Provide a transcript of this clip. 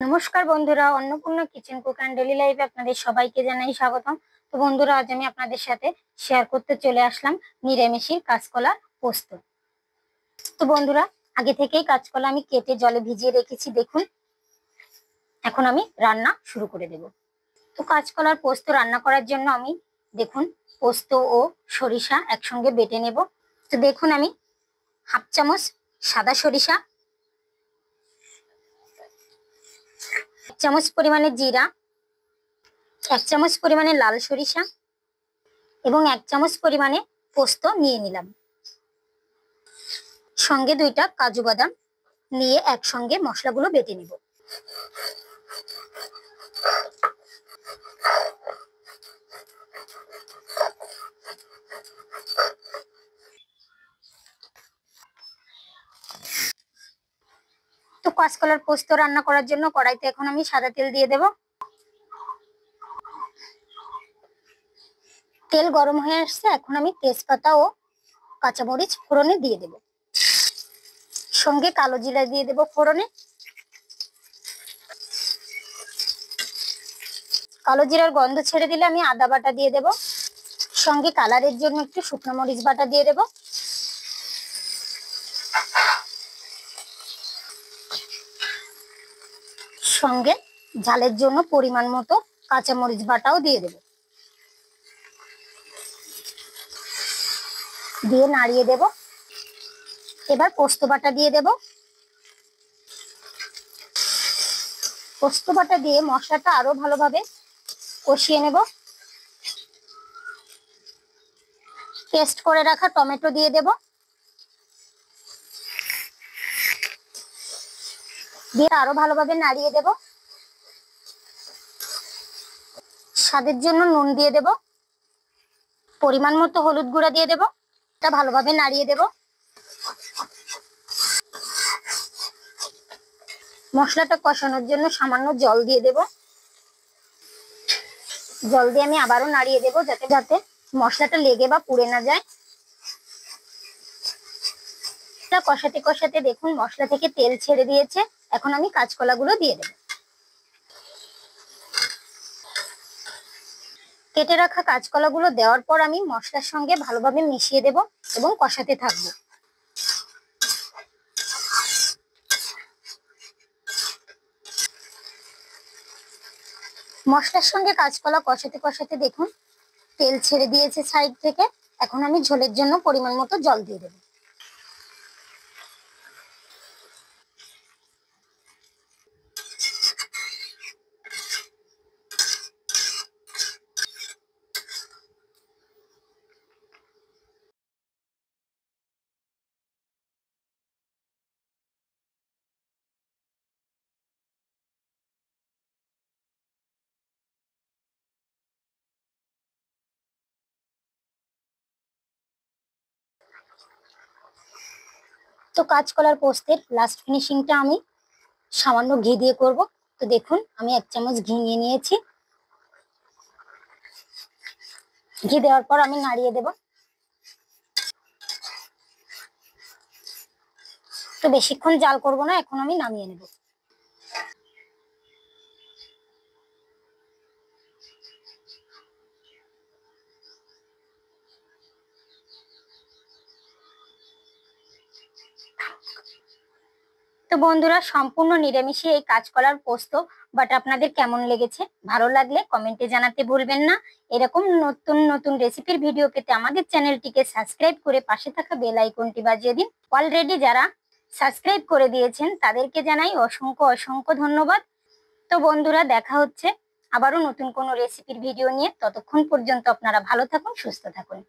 নমস্কার বন্ধুরা, Annapurna kitchen cook and daily লাইফে আপনাদের সবাইকে জানাই স্বাগতম। তো বন্ধুরা, আজ আমি আপনাদের সাথে শেয়ার করতে চলে আসলাম নিরামিষের কাঁচকলা পোস্ত। তো বন্ধুরা, আগে থেকেই কাঁচকলা আমি কেটে জলে ভিজিয়ে রেখেছি। দেখুন, এখন আমি রান্না শুরু করে দেব। তো কাঁচকলার পোস্ত রান্না করার জন্য আমি দেখুন পোস্ত ও সরিষা একসঙ্গে বেটে নেব। তো দেখুন, আমি হাফ চামচ সাদা সরিষা, 1 চামচ পরিমাণে জিরা, 1 চামচ পরিমাণে লাল সরিষা এবং 1 চামচ পরিমাণে পোস্ত নিয়ে নিলাম। সঙ্গে 2টা কাজু বাদাম নিয়ে একসঙ্গে মশলাগুলো বেটে নেব। তো কাঁচকলার পোস্ত রান্না করার জন্য কড়াইতে এখন আমি সাদা তেল দিয়ে দেব। তেল গরম হয়ে আসছে, এখন আমি তেজপাতা ও কাঁচামরিচ ফোড়নে দিয়ে দেব। সঙ্গে কালো জিরা দিয়ে দেব ফোড়নে। কালো জিরার গন্ধ ছেড়ে দিলে আমি আদা বাটা দিয়ে দেব। সঙ্গে কালারের জন্য একটু শুকনো মরিচ বাটা দিয়ে দেব। সঙ্গে ঝালের জন্য পরিমাণ মতো কাঁচামরিচ বাটাও দিয়ে দেব। দিয়ে নাড়িয়ে দেব। এবার পোস্ত বাটা দিয়ে দেব। পোস্ত বাটা দিয়ে মশলাটা আরো ভালোভাবে কষিয়ে নেব। পেস্ট করে রাখা টমেটো দিয়ে দেব। দিয়ে আরো ভালোভাবে নাড়িয়ে দেব। স্বাদের জন্য নুন দিয়ে দেব। পরিমাণ মতো হলুদ গুঁড়া দিয়ে দেব। এটা ভালোভাবে নাড়িয়ে দেব। মশলাটা কষানোর জন্য সামান্য জল দিয়ে দেব। জল দিয়ে আমি আবারও নাড়িয়ে দেব, যাতে মশলাটা লেগে বা পুড়ে না যায়। কষাতে কষাতে দেখুন মশলা থেকে তেল ছেড়ে দিয়েছে। এখন আমি কাঁচকলাগুলো দিয়ে দেব। কেটে রাখা কাঁচকলাগুলো দেওয়ার পর আমি মশলার সঙ্গে ভালোভাবে মিশিয়ে দেব এবং কষাতে থাকবো। মশলার সঙ্গে কাঁচকলা কষাতে কষাতে দেখুন তেল ছেড়ে দিয়েছে সাইড থেকে। এখন আমি ঝোলের জন্য পরিমাণ মতো জল দিয়ে দেব। তো কাঁচকলার পোস্তের লাস্ট ফিনিশিংটা আমি সামান্য ঘি দিয়ে করব। তো দেখুন, আমি 1 চামচ ঘি নিয়ে নিয়েছি। ঘি দেওয়ার পর আমি নাড়িয়ে দেব। তো বেশিক্ষণ জাল করব না, এখন আমি নামিয়ে নেব। তো বন্ধুরা, সম্পূর্ণ নিরামিষে এই কাঁচকলার পোস্ত বাট আপনাদের কেমন লেগেছে? ভালো লাগলে কমেন্টে জানাতে ভুলবেন না। এরকম নতুন নতুন রেসিপির ভিডিও পেতে আমাদের চ্যানেলটিকে সাবস্ক্রাইব করে পাশে থাকা বেল আইকনটি বাজিয়ে দিন। অলরেডি যারা সাবস্ক্রাইব করে দিয়েছেন তাদেরকে জানাই অসংখ্য অসংখ্য ধন্যবাদ। তো বন্ধুরা, দেখা হচ্ছে আবারও নতুন কোনো রেসিপির ভিডিও নিয়ে। ততক্ষণ পর্যন্ত আপনারা ভালো থাকুন, সুস্থ থাকুন।